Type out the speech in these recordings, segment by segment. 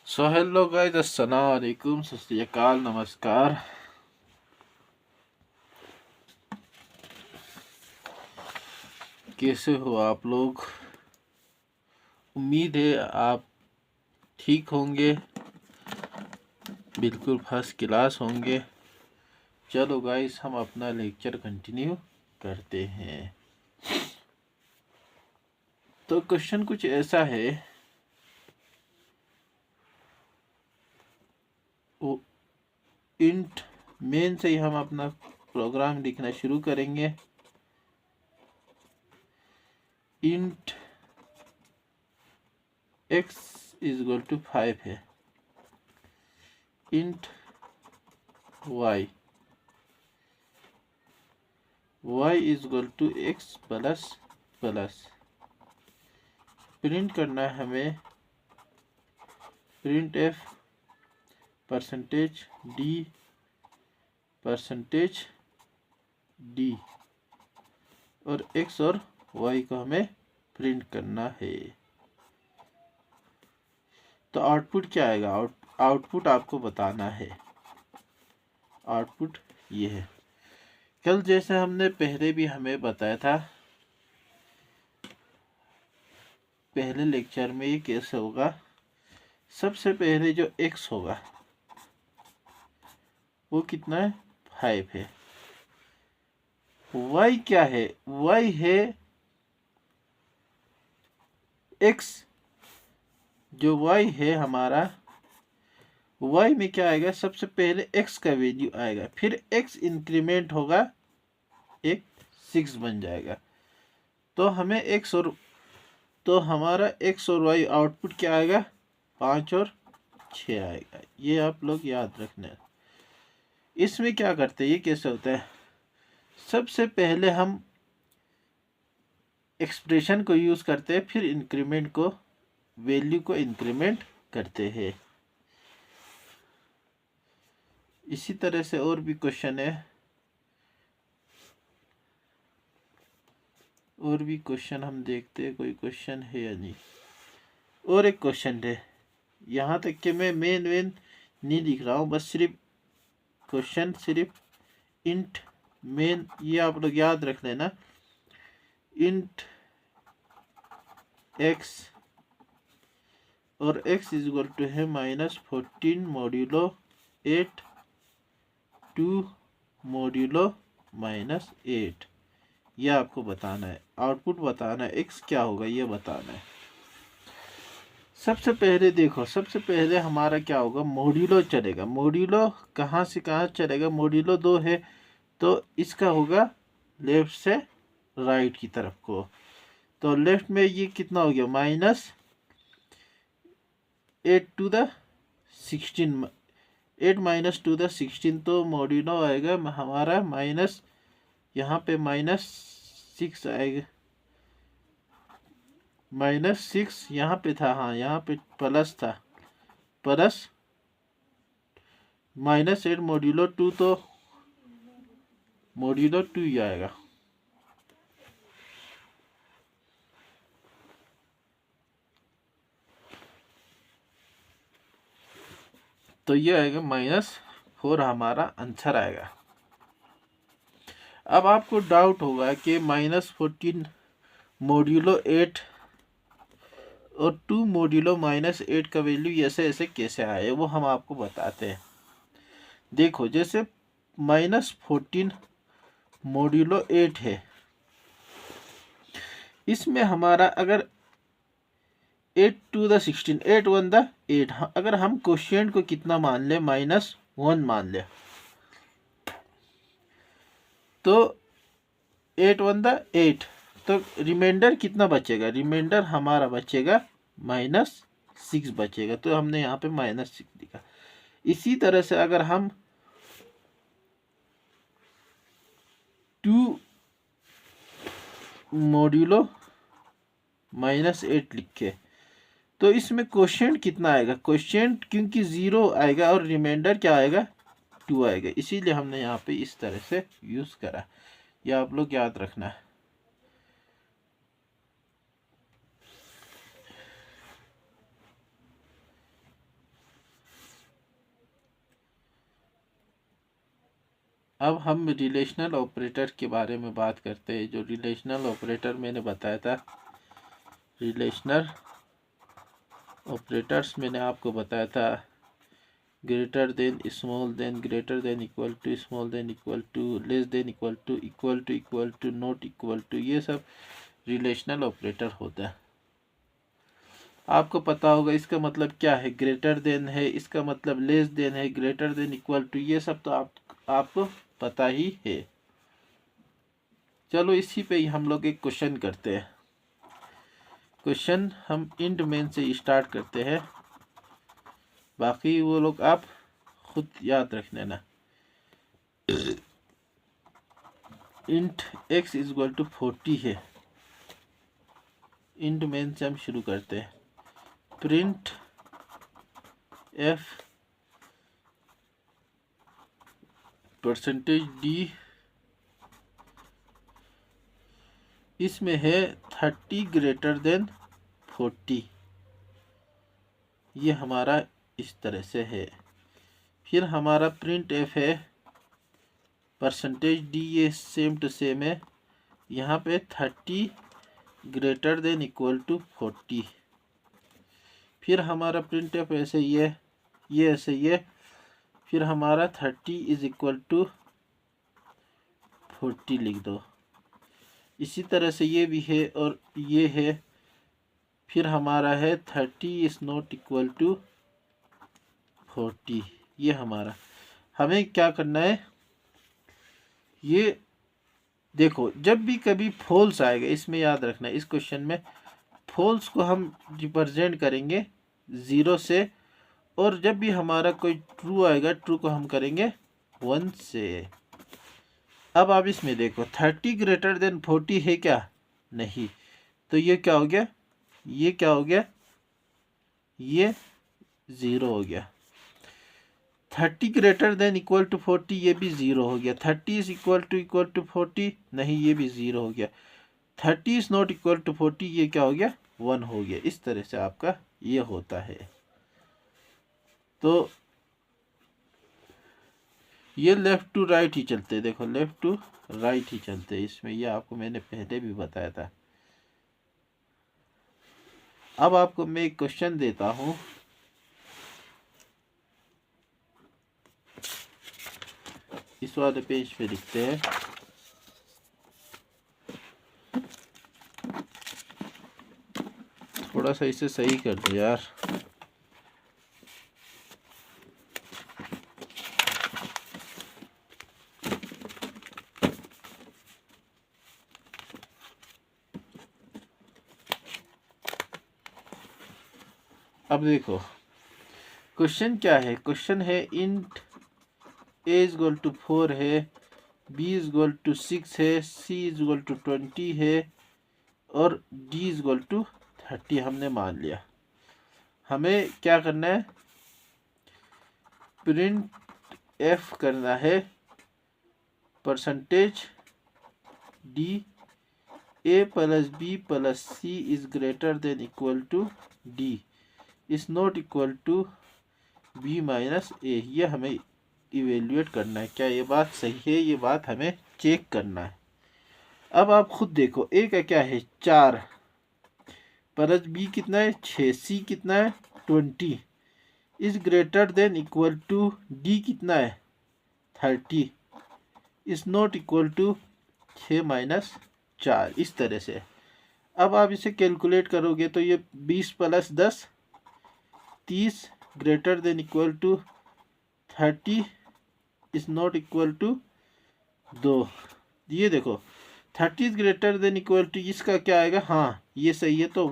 So hello guys, अस्सलाम वालेकुम, सत श्री अकाल, नमस्कार। कैसे हो आप लोग? उम्मीद है आप ठीक होंगे, बिल्कुल फर्स्ट क्लास होंगे। चलो गाइस, हम अपना लेक्चर कंटिन्यू करते हैं। तो क्वेश्चन कुछ ऐसा है, वो इंट मेन से ही हम अपना प्रोग्राम लिखना शुरू करेंगे। Int x is equal to 5 है, इंट y इज इक्वल टू x प्लस प्लस प्रिंट करना है हमें। प्रिंट एफ परसेंटेज डी और x और y को हमें प्रिंट करना है। तो आउटपुट क्या आएगा? आउटपुट आपको बताना है। आउटपुट ये है। कल जैसे हमने पहले भी हमें बताया था, पहले लेक्चर में ये कैसे होगा। सबसे पहले जो x होगा वो कितना है? 5 है। y क्या है? y है x। जो y है हमारा, y में क्या आएगा? सबसे पहले x का वैल्यू आएगा, फिर x इंक्रीमेंट होगा, एक 6 बन जाएगा। तो हमें x और तो हमारा x और y आउटपुट क्या आएगा? 5 और 6 आएगा। ये आप लोग याद रखना। इसमें क्या करते हैं, ये कैसे होता है? सबसे पहले हम एक्सप्रेशन को यूज़ करते हैं, फिर इंक्रीमेंट को, वैल्यू को इंक्रीमेंट करते हैं। इसी तरह से और भी क्वेश्चन है, और भी क्वेश्चन हम देखते हैं, कोई क्वेश्चन है या नहीं। और एक क्वेश्चन है, यहाँ तक कि मैं मेन नहीं लिख रहा हूँ, बस सिर्फ क्वेश्चन, सिर्फ इंट मेन, ये आप लोग याद रख लेना। इंट x और x इज इक्वल टू है -14 मॉड्यूलो 8 2 मॉड्यूलो -8। यह आपको बताना है। आउटपुट बताना है, x क्या होगा ये बताना है। सबसे पहले देखो, सबसे पहले हमारा क्या होगा? मॉड्यूलो चलेगा। मॉड्यूलो कहाँ से कहाँ चलेगा? मॉड्यूलो 2 है तो इसका होगा लेफ्ट से राइट की तरफ को। तो लेफ्ट में ये कितना हो गया? -8 two the 16, 8 minus two the 16, तो मॉड्यूलो आएगा हमारा माइनस, यहाँ पे -6 आएगा, -6 यहाँ पे था, हाँ यहाँ पे प्लस था, प्लस -8 मॉड्यूलो 2, तो मॉड्यूलो 2 ही आएगा। तो ये आएगा -4, हमारा आंसर आएगा। अब आपको डाउट होगा कि -14 मॉड्यूलो 8 और 2 मॉड्यूलो -8 का वैल्यू ऐसे ऐसे कैसे आए, वो हम आपको बताते हैं। देखो, जैसे -14 मॉड्यूलो 8 है, इसमें हमारा अगर 8 टू द 16, 8 1 द 8, अगर हम क्वोशिएंट को कितना मान ले? -1 मान ले, तो 8 1 द 8, तो रिमाइंडर कितना बचेगा? रिमाइंडर हमारा बचेगा -6 बचेगा, तो हमने यहाँ पे -6 लिखा। इसी तरह से अगर हम 2 मॉड्यूलो -8 लिखे, तो इसमें क्वोशिएंट कितना आएगा? क्वोशिएंट क्योंकि 0 आएगा और रिमाइंडर क्या आएगा? 2 आएगा, इसीलिए हमने यहाँ पे इस तरह से यूज़ करा। यह आप लोग याद रखना है। अब हम रिलेशनल ऑपरेटर के बारे में बात करते हैं। जो रिलेशनल ऑपरेटर मैंने बताया था, रिलेशनल ऑपरेटर्स मैंने आपको बताया था, greater than, smaller than, greater than, equal to, smaller than, equal to, less than, equal to, equal to, equal to, not equal to, ये सब रिलेशनल ऑपरेटर होता है। आपको पता होगा इसका मतलब क्या है, ग्रेटर देन है, इसका मतलब लेस देन है, ग्रेटर देन, इक्वल टू, ये सब तो आपको पता ही है। चलो इसी पे ही हम लोग एक क्वेश्चन करते हैं। क्वेश्चन हम इंट मेन से स्टार्ट करते हैं, बाकी वो लोग आप खुद याद रख लेना। इंट x इक्वल टू 40 है। इंट मेन से हम शुरू करते हैं। प्रिंट f परसेंटेज d, इसमें है 30 ग्रेटर देन 40, ये हमारा इस तरह से है। फिर हमारा प्रिंट f है परसेंटेज d, ये सेम टू सेम है, यहाँ पे 30 ग्रेटर देन इक्वल टू 40। फिर हमारा प्रिंट एफ ऐसे ये ऐसे ये, फिर हमारा 30 इज इक्वल टू 40 लिख दो। इसी तरह से ये भी है और ये है। फिर हमारा है 30 इज नॉट इक्वल टू 40, ये हमारा। हमें क्या करना है, ये देखो जब भी कभी फॉल्स आएगा, इसमें याद रखना है, इस क्वेश्चन में फॉल्स को हम रिप्रेजेंट करेंगे 0 से, और जब भी हमारा कोई ट्रू आएगा, ट्रू को हम करेंगे 1 से। अब आप इसमें देखो 30 ग्रेटर देन 40 है क्या, नहीं, तो ये क्या हो गया, ये क्या हो गया, ये 0 हो गया। 30 ग्रेटर देन इक्वल टू 40, ये भी 0 हो गया। 30 इज इक्वल टू 40, नहीं, ये भी 0 हो गया। 30 इज नॉट इक्वल टू 40, ये क्या हो गया, 1 हो गया। इस तरह से आपका ये होता है। तो ये लेफ्ट टू राइट ही चलते हैं, देखो लेफ्ट टू राइट ही चलते हैं इसमें, ये आपको मैंने पहले भी बताया था। अब आपको मैं एक क्वेश्चन देता हूं, इस वाले पेज पे लिखते हैं। थोड़ा सा इसे सही कर दो यार। अब देखो क्वेश्चन क्या है, क्वेश्चन है int a is equal to 4 है, b इज इक्वल टू 6 है, c इज इक्वल टू 20 है, और d इज इक्वल टू 30 हमने मान लिया। हमें क्या करना है, प्रिंट f करना है percentage d, a plus b plus c is greater than equal to d is not equal to b minus a। ये हमें इवेल्युएट करना है, क्या ये बात सही है, ये बात हमें चेक करना है। अब आप खुद देखो, a का क्या है 4, प्लस b कितना है 6, c कितना है 20 is greater than equal to d कितना है 30 is not equal to 6 minus 4, इस तरह से। अब आप इसे कैलकुलेट करोगे तो ये 20 plus 10 30 greater than equal to 30 is not equal to 2। ये देखो 30 ग्रेटर देन इक्वल टू, इसका क्या आएगा, हाँ ये सही है, तो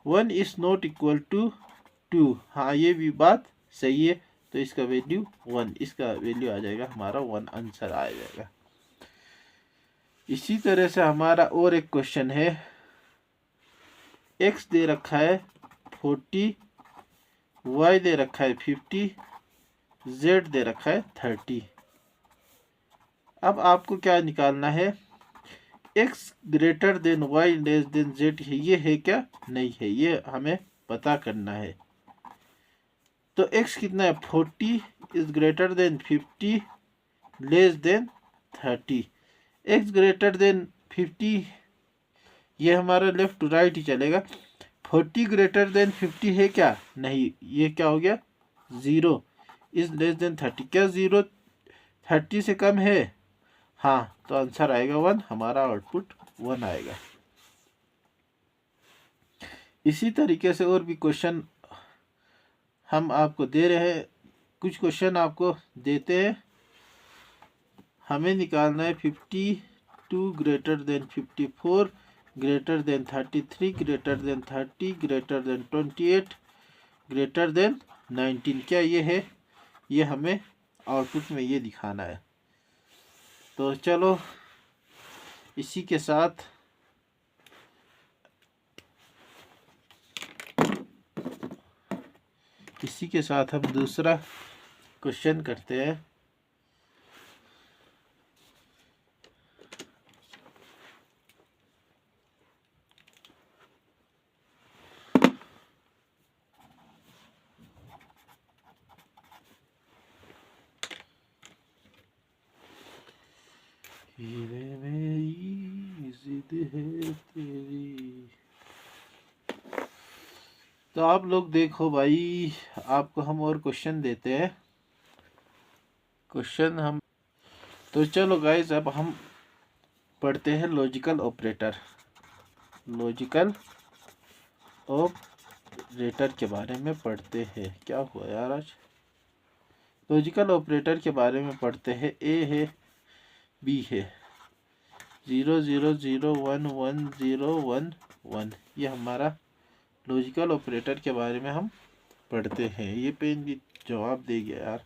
1 इज नॉट इक्वल टू 2, हाँ ये भी बात सही है, तो इसका वैल्यू 1, इसका वैल्यू आ जाएगा हमारा 1, आंसर आ जाएगा। इसी तरह से हमारा और एक क्वेश्चन है, x दे रखा है 40, y दे रखा है 50, z दे रखा है 30। अब आपको क्या निकालना है, x greater than y less than z है, ये है क्या, नहीं है, ये हमें पता करना है। तो x कितना है 40 is greater then 50 less than 30, x greater than 50, ये हमारा लेफ्ट टू राइट ही चलेगा। 40 ग्रेटर देन 50 है क्या? नहीं, ये क्या हो गया? 0 इज लेस देन 30, क्या 0 30 से कम है? हाँ, तो आंसर आएगा 1, हमारा आउटपुट 1 आएगा। इसी तरीके से और भी क्वेश्चन हम आपको दे रहे हैं। कुछ क्वेश्चन आपको देते हैं, हमें निकालना है 52 greater than 54, greater than 33, greater than 30, greater then 28, greater than 19, क्या ये है? ये हमें आउटपुट में ये दिखाना है। तो चलो इसी के साथ हम दूसरा क्वेश्चन करते हैं। हीरे मेरी जिद है तेरी। तो आप लोग देखो भाई, आपको हम और क्वेश्चन देते हैं। क्वेश्चन हम तो चलो गाइस, अब हम पढ़ते हैं लॉजिकल ऑपरेटर। लॉजिकल ऑपरेटर के बारे में पढ़ते हैं। क्या हुआ यार आज? लॉजिकल ऑपरेटर के बारे में पढ़ते हैं। ए है, बी है, 0 0 0 1 1 0 1 1, ये हमारा लॉजिकल ऑपरेटर के बारे में हम पढ़ते हैं। ये पेन भी जवाब दे गया यार।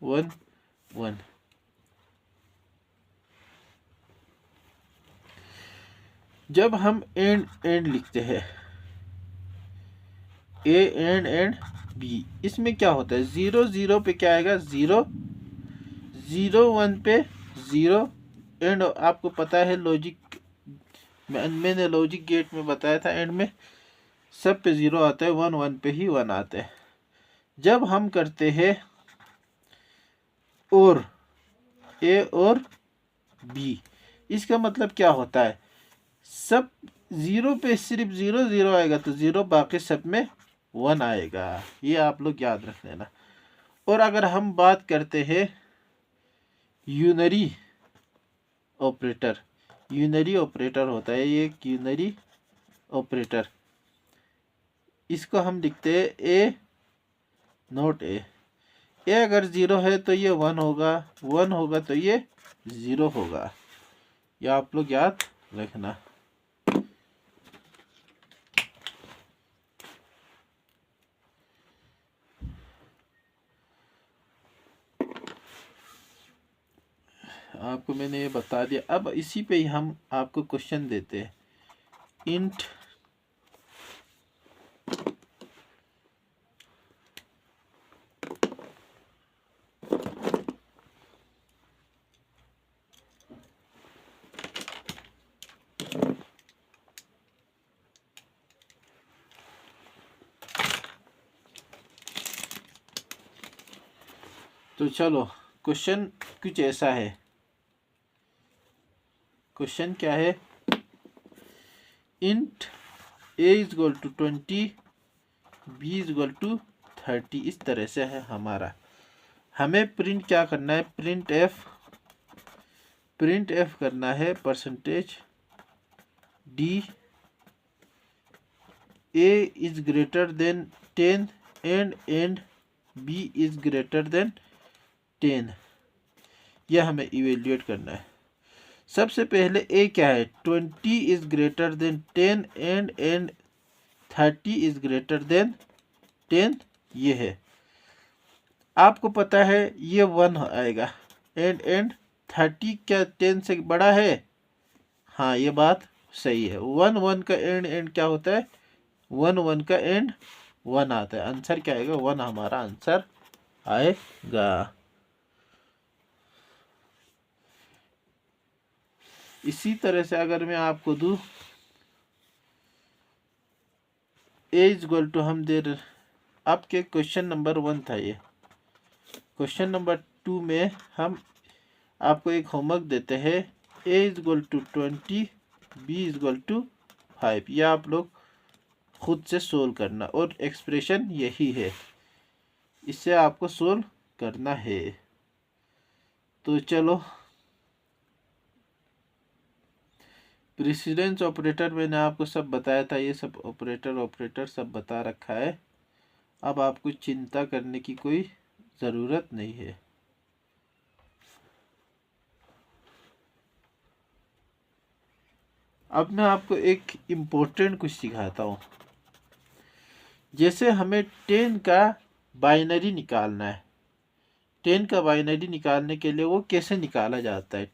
1 1, जब हम एंड लिखते हैं, ए एंड बी, इसमें क्या होता है? 0 0 पे क्या आएगा? 0 0 1 पे 0, एंड आपको पता है लॉजिक, मैंने लॉजिक गेट में बताया था, एंड में सब पे 0 आता है, 1 1 पे ही 1 आता है। जब हम करते हैं और ए और बी, इसका मतलब क्या होता है? सब 0 पे सिर्फ 0 0 आएगा तो 0, बाकी सब में 1 आएगा। ये आप लोग याद रख लेना। और अगर हम बात करते हैं यूनरी ऑपरेटर, यूनरी ऑपरेटर होता है ये, यूनरी ऑपरेटर, इसको हम लिखते हैं ए नॉट ए। ए अगर 0 है तो ये 1 होगा, 1 होगा तो ये 0 होगा। ये आप लोग याद रखना। आपको मैंने ये बता दिया। अब इसी पे ही हम आपको क्वेश्चन देते हैं। इंट तो चलो, क्वेश्चन कुछ ऐसा है। क्वेश्चन क्या है? Int a is equal to 20, b is equal to 30, इस तरह से है हमारा। हमें प्रिंट क्या करना है? प्रिंट एफ करना है, percentage d a is greater than 10 and b is greater than 10, यह हमें इवेल्युएट करना है। सबसे पहले ए क्या है? 20 is greater than 10 and 30 is greater than 10, ये है। आपको पता है ये 1 आएगा, एंड 30 क्या 10 से बड़ा है? हाँ, ये बात सही है। 1 1 का एंड क्या होता है? 1 1 का एंड 1 आता है। आंसर क्या आएगा? 1 हमारा आंसर आएगा। इसी तरह से अगर मैं आपको दूं, ए इज इक्वल टू हम दे आपके क्वेश्चन नंबर 1 था ये। क्वेश्चन नंबर 2 में हम आपको एक होमवर्क देते हैं, a=20, b=5। यह आप लोग खुद से सोल्व करना और एक्सप्रेशन यही है, इससे आपको सोल्व करना है। तो चलो, प्रेसिडेंस ऑपरेटर मैंने आपको सब बताया था, ये सब ऑपरेटर सब बता रखा है। अब आपको चिंता करने की कोई ज़रूरत नहीं है। अब मैं आपको एक इम्पोर्टेंट कुछ सिखाता हूँ। जैसे हमें 10 का बाइनरी निकालना है, 10 का बाइनरी निकालने के लिए वो कैसे निकाला जाता है,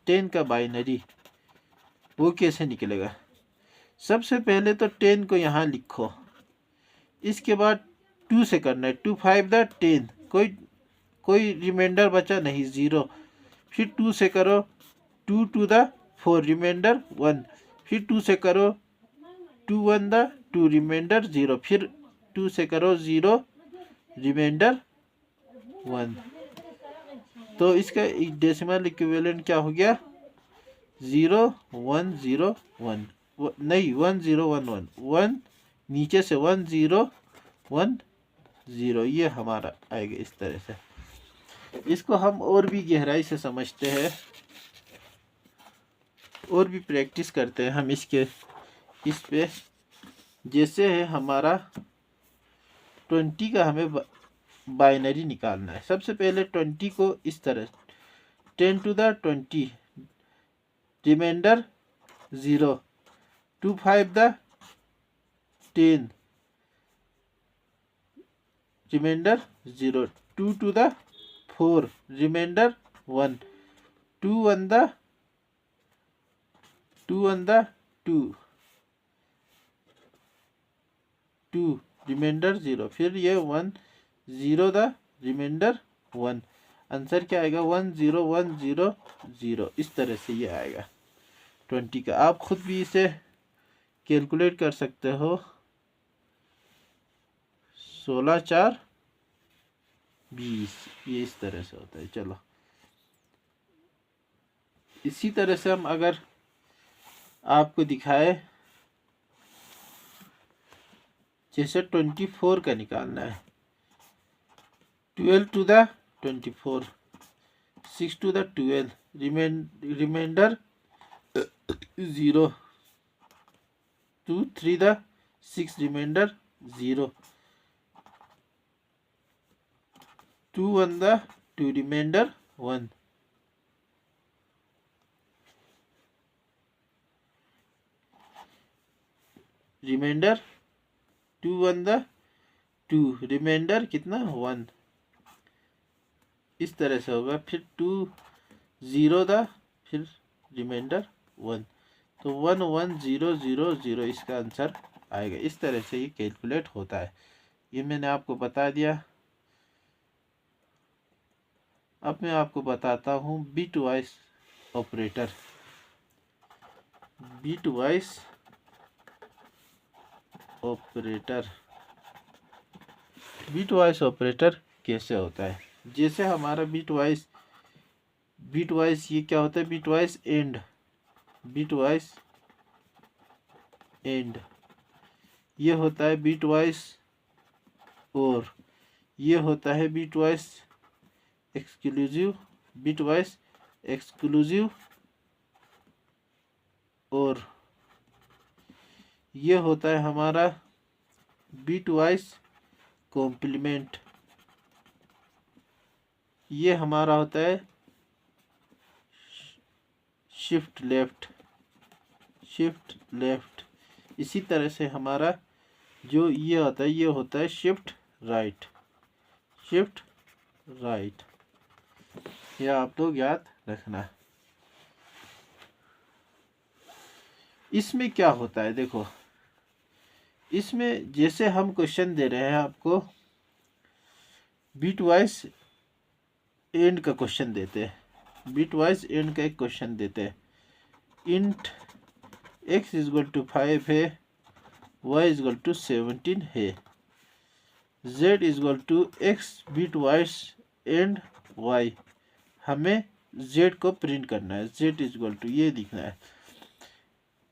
10 का बाइनरी वो कैसे निकलेगा। सबसे पहले तो 10 को यहाँ लिखो, इसके बाद 2 से करना है, 2 5 10, कोई रिमाइंडर बचा नहीं, 0। फिर 2 से करो, 2 2 4, रिमाइंडर 1। फिर 2 से करो, 2 1 2, रिमाइंडर 0। फिर 2 से करो, 0, रिमाइंडर 1। तो इसका डेसिमल इक्विवेलेंट क्या हो गया, 0 1 0 1, नहीं 1 0 1 1 1, नीचे से 1 0 1 0, ये हमारा आएगा इस तरह से। इसको हम और भी गहराई से समझते हैं और भी प्रैक्टिस करते हैं हम इस पे। जैसे है हमारा 20 का हमें बाइनरी निकालना है। सबसे पहले 20 को इस तरह 10⁻20, रिमाइंडर 0, 2 5 10, रिमाइंडर 0, 2 2 4, रिमाइंडर 1, 2 1 2, 2, रिमाइंडर 0। फिर ये 1 0 रिमाइंडर 1। आंसर क्या आएगा, 1 0 1 0 0। इस तरह से ये आएगा 20 का। आप खुद भी इसे कैलकुलेट कर सकते हो, 16 4 20, ये इस तरह से होता है। चलो, इसी तरह से हम अगर आपको दिखाए, जैसे 24 का निकालना है, 12 to the 24, 6 to the 12, remainder 0, 2 3 the 6, remainder 0, 2 1 the 2, remainder 1। Remainder 2 1 the 2, remainder कितना 1। इस तरह से होगा। फिर 2 0 दा, फिर रिमाइंडर 1। तो 1 1 0 0 0 इसका आंसर आएगा। इस तरह से ये कैलकुलेट होता है, ये मैंने आपको बता दिया। अब मैं आपको बताता हूँ bit wise operator. Bit wise operator, bit wise operator कैसे होता है। जैसे हमारा बिट वाइज ये क्या होता है, bit wise and, bit wise and ये होता है बिट वाइज, और ये होता है bit wise exclusive, bit wise exclusive, और ये होता है हमारा बिट वाइज कॉम्प्लीमेंट। ये हमारा होता है शिफ्ट लेफ्ट, शिफ्ट लेफ्ट। इसी तरह से हमारा जो ये होता है, ये होता है शिफ्ट राइट, शिफ्ट राइट। यह आप लोग याद रखना। इसमें क्या होता है, देखो इसमें जैसे हम क्वेश्चन दे रहे हैं आपको, बिट वाइज एंड का क्वेश्चन देते हैं, बिट वाइज एंड का एक क्वेश्चन देते हैं। इंट x = 5 है, y = 17 है। z is equal to x bitwise and y, हमें z को प्रिंट करना है। z इजक्वल टू ये लिखना है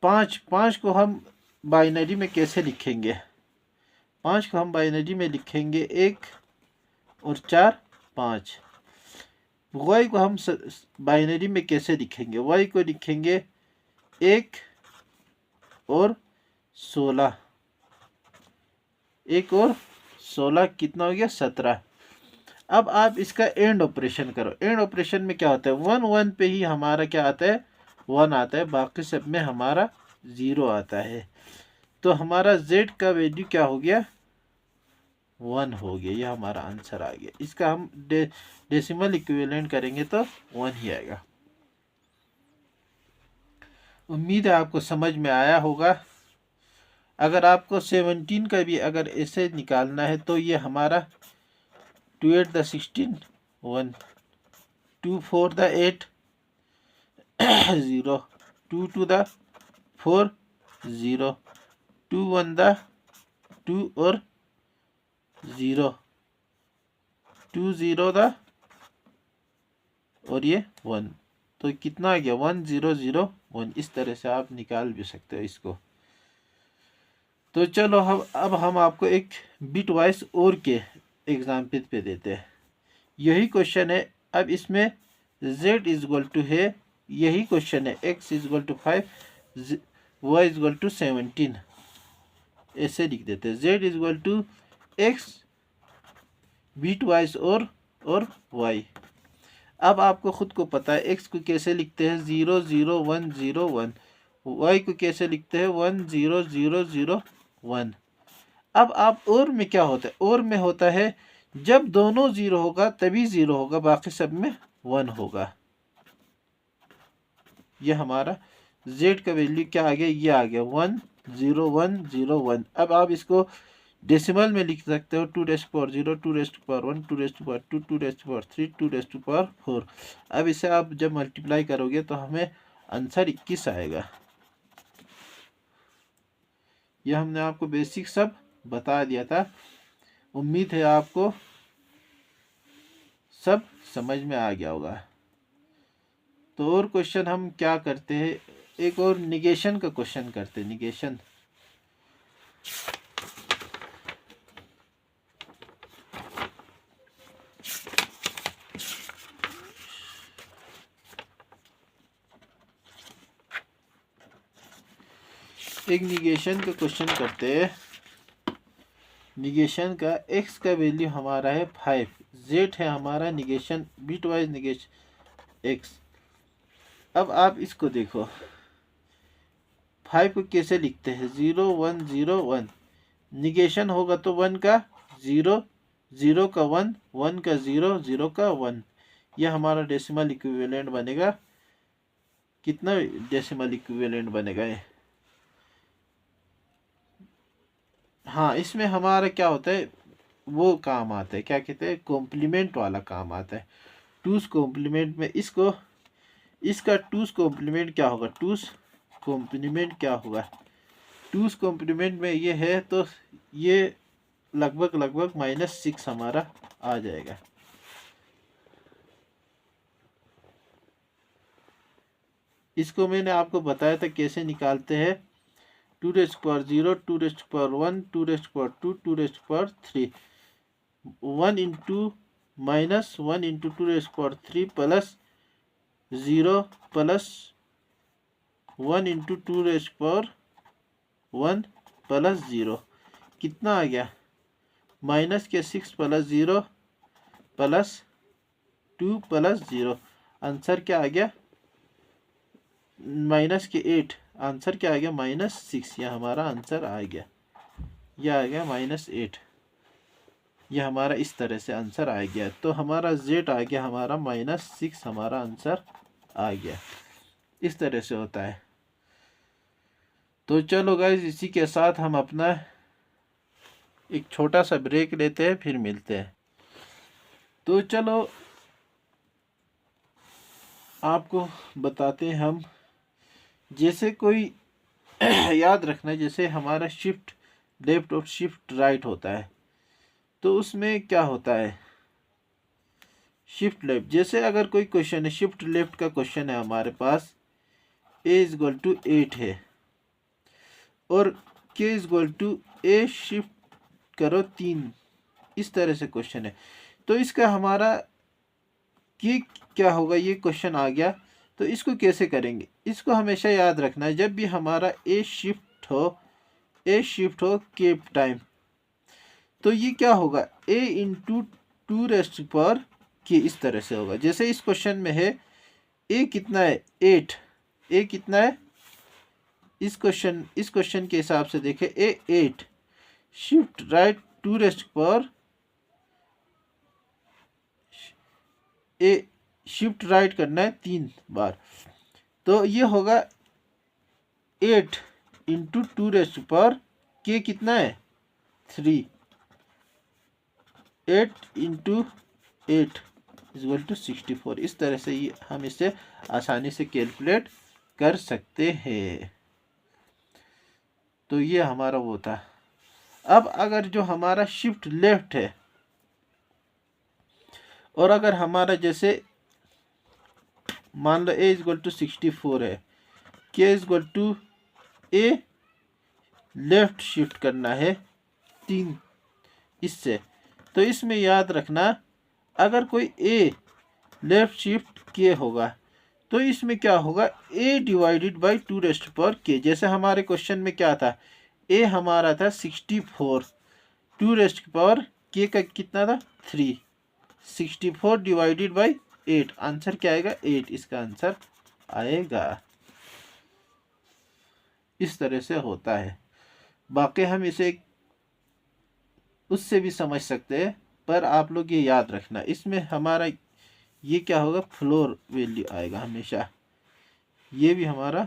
5 को हम बाइनरी में कैसे लिखेंगे? 5 को हम बाइनरी में लिखेंगे 1 और 4 5। y को हम बाइनरी में कैसे लिखेंगे? y को लिखेंगे 1 और 16, 1 और 16 कितना हो गया? 17। अब आप इसका एंड ऑपरेशन करो। एंड ऑपरेशन में क्या होता है? 1 1 पे ही हमारा क्या आता है? 1 आता है, बाकी सब में हमारा 0 आता है। तो हमारा z का वैल्यू क्या हो गया? 1 हो गया। ये हमारा आंसर आ गया। इसका हम डेसिमल इक्विवेलेंट करेंगे तो 1 ही आएगा। उम्मीद है आपको समझ में आया होगा। अगर आपको 17 का भी अगर ऐसे निकालना है तो ये हमारा 2 8 द 16 1, 2 4 द 8 0, 2 2 द 4 0, 2 1 द 2 और 0, 2 0 द और ये 1। तो कितना आ गया? 1 0 0 1। इस तरह से आप निकाल भी सकते हो इसको। तो चलो अब हम आपको एक बिट वाइज और के एग्जाम्पल पे देते हैं। यही क्वेश्चन है। अब इसमें z इजक्वल टू है, यही क्वेश्चन है, x is equal to 5, y is equal to 17 ऐसे लिख देते हैं। z is equal to x bitwise और y। अब आपको खुद को पता है x को कैसे लिखते हैं? 0 0 1 0 1। y को कैसे लिखते हैं? 1 0 0 0 1। अब आप और में क्या होता है? और में होता है जब दोनों 0 होगा तभी 0 होगा, बाकी सब में 1 होगा। ये हमारा z का वैल्यू क्या आ गया? ये आ गया 1 0 1 0 1। अब आप इसको डेसिमल में लिख सकते हो 2 raise to power 0, 2 raise to power 1, 2 raise to power 2, 2 raise to power 3, 2 raise to power 4। अब इसे आप जब मल्टीप्लाई करोगे तो हमें आंसर 21 आएगा। यह हमने आपको बेसिक सब बता दिया था। उम्मीद है आपको सब समझ में आ गया होगा। तो और क्वेश्चन हम क्या करते हैं? एक और निगेशन का क्वेश्चन करते हैं। निगेशन एक निगेशन का क्वेश्चन करते हैं। निगेशन का x का वैल्यू हमारा है 5, z है हमारा negation bit wise negation x। अब आप इसको देखो 5 को कैसे लिखते हैं? 0 1 0 1। निगेशन होगा तो 1 का 0, 0 का 1, 1 का 0, 0 का 1। यह हमारा डेसिमल इक्विवेलेंट बनेगा। कितना डेसिमल इक्विवेलेंट बनेगा ये? हाँ, इसमें हमारा क्या होता है? वो काम आता है, क्या कहते हैं? कॉम्प्लीमेंट वाला काम आता है। टूस कॉम्प्लीमेंट में इसको, इसका टूस कॉम्प्लीमेंट क्या होगा? टूस कॉम्प्लीमेंट क्या होगा? टूस कॉम्प्लीमेंट में ये है तो ये लगभग -6 हमारा आ जाएगा। इसको मैंने आपको बताया था कैसे निकालते हैं। 2 raise to power 0, 2 raise to power 1, 2 raise to power 2, 2 raise to power 3। 1 into minus 1 into 2 raise to power 3 plus 0 plus 1 into 2 raise to power 1 plus 0 कितना आ गया? माइनस के 6 प्लस 0 प्लस 2 प्लस 0। आंसर क्या आ गया? माइनस के 8। Answer क्या आ गया? -6। यह हमारा आंसर आ गया। यह आ गया -8। यह हमारा इस तरह से आंसर आ गया। तो हमारा z आ गया हमारा -6। हमारा आंसर आ गया। इस तरह से होता है। तो चलो गाइज, इसी के साथ हम अपना एक छोटा सा ब्रेक लेते हैं, फिर मिलते हैं। तो चलो आपको बताते हैं हम, जैसे कोई याद रखना है, जैसे हमारा शिफ्ट लेफ्ट और शिफ्ट राइट होता है। तो उसमें क्या होता है, शिफ्ट लेफ्ट। जैसे अगर कोई क्वेश्चन है, शिफ्ट लेफ्ट का क्वेश्चन है हमारे पास, ए इज इक्वल टू 8 है और k is equal to a shift करो 3, इस तरह से क्वेश्चन है। तो इसका हमारा कि क्या होगा, ये क्वेश्चन आ गया, तो इसको कैसे करेंगे, इसको हमेशा याद रखना है। जब भी हमारा ए शिफ्ट हो के टाइम, तो ये क्या होगा, ए इंटू 2 के, इस तरह से होगा। जैसे इस क्वेश्चन में है ए कितना है 8, ए कितना है, इस क्वेश्चन के हिसाब से देखें, ए 8, शिफ्ट राइट 2 ए शिफ्ट राइट करना है 3 बार, तो ये होगा 8 इंटू 2 के कितना है 3, 8 इंटू 8 इक्वल टू 64। इस तरह से ये हम इसे आसानी से कैलकुलेट कर सकते हैं। तो ये हमारा वो था। अब अगर जो हमारा शिफ्ट लेफ्ट है, और अगर हमारा जैसे मान लो ए इक्वल टू 64 है, k equal to a left shift करना है 3 इससे, तो इसमें याद रखना, अगर कोई ए लेफ्ट शिफ्ट के होगा तो इसमें क्या होगा, ए डिवाइडेड बाई 2 के। जैसे हमारे क्वेश्चन में क्या था, ए हमारा था 64, 2 के का कितना था 3, 64 डिवाइडेड बाई 8, आंसर क्या आएगा 8, इसका आंसर आएगा। इस तरह से होता है। बाकी हम इसे उससे भी समझ सकते हैं, पर आप लोग ये याद रखना, इसमें हमारा ये क्या होगा, फ्लोर वैल्यू आएगा हमेशा, ये भी हमारा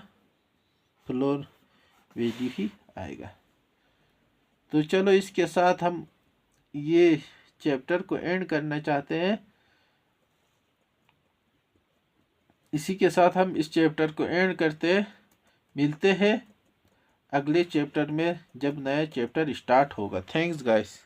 फ्लोर वैल्यू ही आएगा। तो चलो इसके साथ हम ये चैप्टर को एंड करना चाहते हैं। इसी के साथ हम इस चैप्टर को एंड करते हैं। मिलते हैं अगले चैप्टर में जब नया चैप्टर स्टार्ट होगा। Thanks guys.